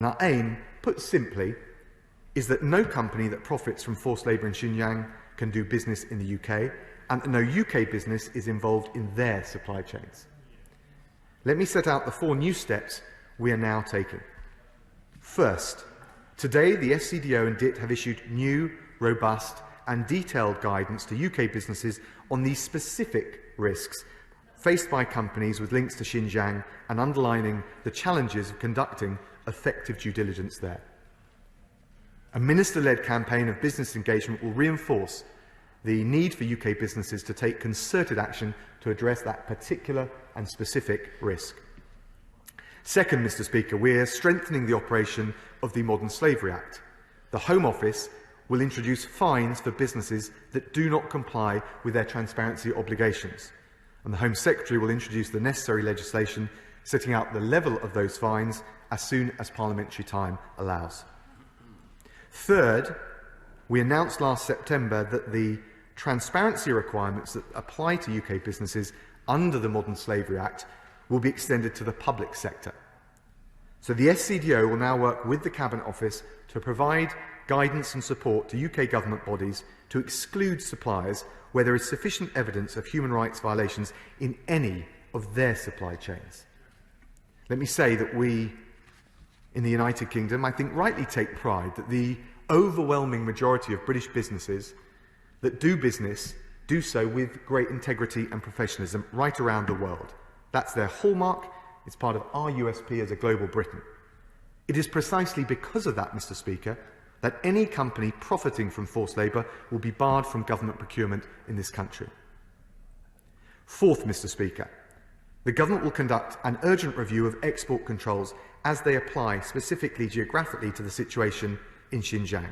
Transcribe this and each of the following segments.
And our aim, put simply, is that no company that profits from forced labour in Xinjiang can do business in the UK, and that no UK business is involved in their supply chains. Let me set out the 4 new steps we are now taking. First, today the SCDO and DIT have issued new, robust and detailed guidance to UK businesses on these specific risks faced by companies with links to Xinjiang and underlining the challenges of conducting effective due diligence there. A minister-led campaign of business engagement will reinforce the need for UK businesses to take concerted action to address that particular and specific risk. Second, Mr. Speaker, we are strengthening the operation of the Modern Slavery Act. The Home Office will introduce fines for businesses that do not comply with their transparency obligations, and the Home Secretary will introduce the necessary legislation setting out the level of those fines as soon as parliamentary time allows. Third, we announced last September that the transparency requirements that apply to UK businesses under the Modern Slavery Act will be extended to the public sector. So the SCDO will now work with the Cabinet Office to provide guidance and support to UK government bodies to exclude suppliers where there is sufficient evidence of human rights violations in any of their supply chains. Let me say that we, in the United Kingdom, I think rightly take pride that the overwhelming majority of British businesses that do business do so with great integrity and professionalism right around the world. That's their hallmark. It's part of our USP as a global Britain. It is precisely because of that, Mr. Speaker, that any company profiting from forced labour will be barred from government procurement in this country. Fourth, Mr. Speaker, the government will conduct an urgent review of export controls as they apply specifically geographically to the situation in Xinjiang,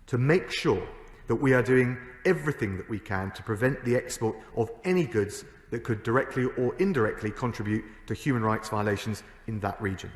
to make sure that we are doing everything that we can to prevent the export of any goods that could directly or indirectly contribute to human rights violations in that region.